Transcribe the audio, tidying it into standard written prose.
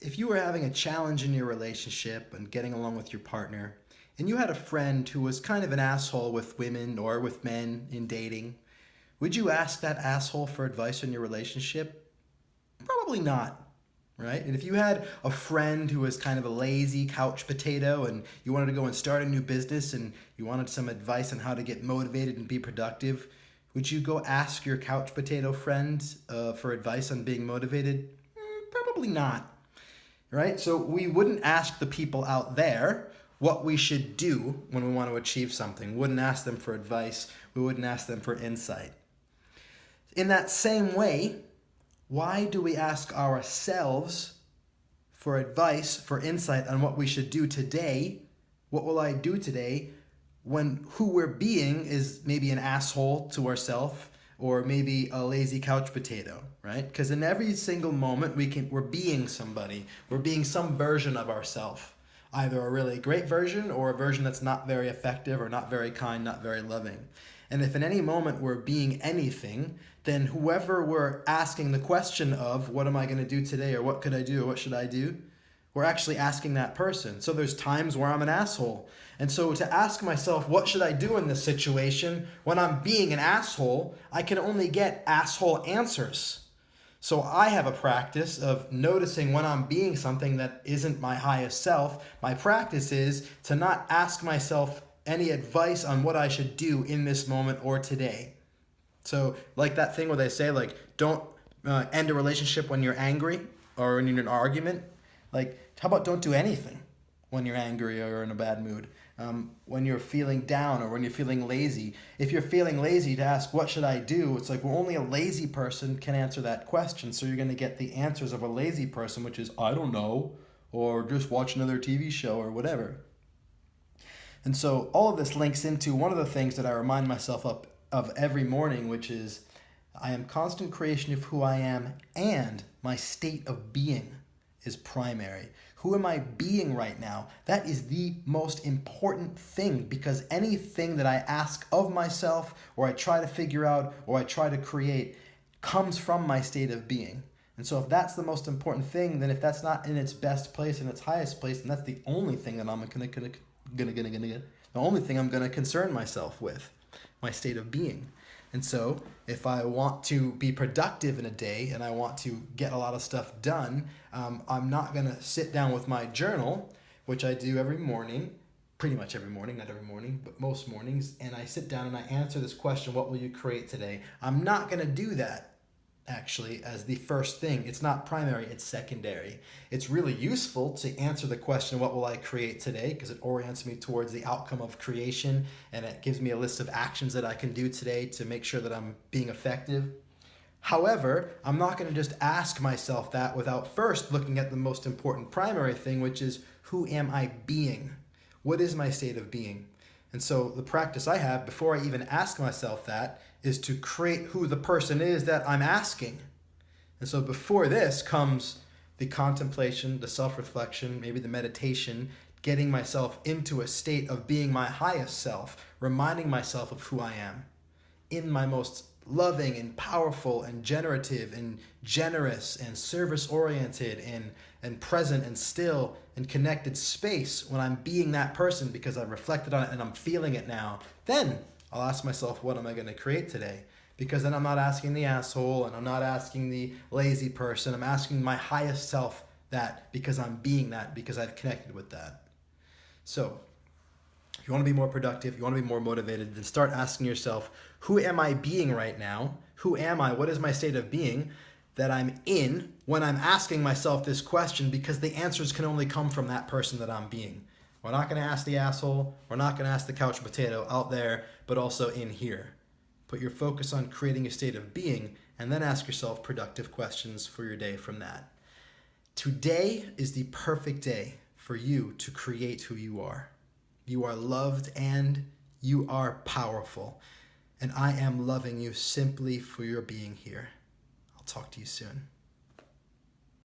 If you were having a challenge in your relationship and getting along with your partner, and you had a friend who was kind of an asshole with women or with men in dating, would you ask that asshole for advice on your relationship? Probably not, right? And if you had a friend who was kind of a lazy couch potato and you wanted to go and start a new business and you wanted some advice on how to get motivated and be productive, would you go ask your couch potato friend for advice on being motivated? Probably not, right? So we wouldn't ask the people out there what we should do when we want to achieve something. We wouldn't ask them for advice. We wouldn't ask them for insight. In that same way, why do we ask ourselves for advice, for insight on what we should do today? What will I do today when who we're being is maybe an asshole to ourselves or maybe a lazy couch potato, right? Because in every single moment we're being somebody. We're being some version of ourselves. Either a really great version or a version that's not very effective or not very kind, not very loving. And if in any moment we're being anything, then whoever we're asking the question of, what am I going to do today, or what could I do, or what should I do, we're actually asking that person. So there's times where I'm an asshole. And so to ask myself, what should I do in this situation when I'm being an asshole, I can only get asshole answers. So I have a practice of noticing when I'm being something that isn't my highest self. My practice is to not ask myself any advice on what I should do in this moment or today. So like that thing where they say, like, don't end a relationship when you're angry or when you're in an argument. Like, how about don't do anything when you're angry or in a bad mood? When you're feeling down or when you're feeling lazy. If you're feeling lazy, to ask, what should I do? It's like, well, only a lazy person can answer that question. So you're going to get the answers of a lazy person, which is, I don't know, or just watch another TV show or whatever. And so all of this links into one of the things that I remind myself of every morning, which is I am constant creation of who I am, and my state of being is primary. Who am I being right now? That is the most important thing, because anything that I ask of myself or I try to figure out or I try to create comes from my state of being. And so if that's the most important thing, then if that's not in its best place, in its highest place, then that's the only thing that the only thing I'm gonna concern myself with, my state of being. And so if I want to be productive in a day and I want to get a lot of stuff done, I'm not going to sit down with my journal, which I do every morning, pretty much every morning, not every morning, but most mornings, and I sit down and I answer this question, what will you create today? I'm not going to do that, actually, as the first thing. It's not primary, it's secondary. It's really useful to answer the question, what will I create today? Because it orients me towards the outcome of creation, and it gives me a list of actions that I can do today to make sure that I'm being effective. However, I'm not going to just ask myself that without first looking at the most important primary thing, which is, who am I being? What is my state of being? And so the practice I have before I even ask myself that is to create who the person is that I'm asking. And so before this comes the contemplation, the self-reflection, maybe the meditation, getting myself into a state of being my highest self, reminding myself of who I am in my most loving and powerful and generative and generous and service-oriented and present and still and connected space when I'm being that person because I've reflected on it and I'm feeling it now. Then I'll ask myself, what am I going to create today? Because then I'm not asking the asshole and I'm not asking the lazy person. I'm asking my highest self that because I'm being that, because I've connected with that. So if you want to be more productive, you want to be more motivated, then start asking yourself, who am I being right now? Who am I? What is my state of being that I'm in when I'm asking myself this question? Because the answers can only come from that person that I'm being. We're not going to ask the asshole. We're not going to ask the couch potato out there, but also in here. Put your focus on creating a state of being and then ask yourself productive questions for your day from that. Today is the perfect day for you to create who you are. You are loved and you are powerful. And I am loving you simply for your being here. I'll talk to you soon.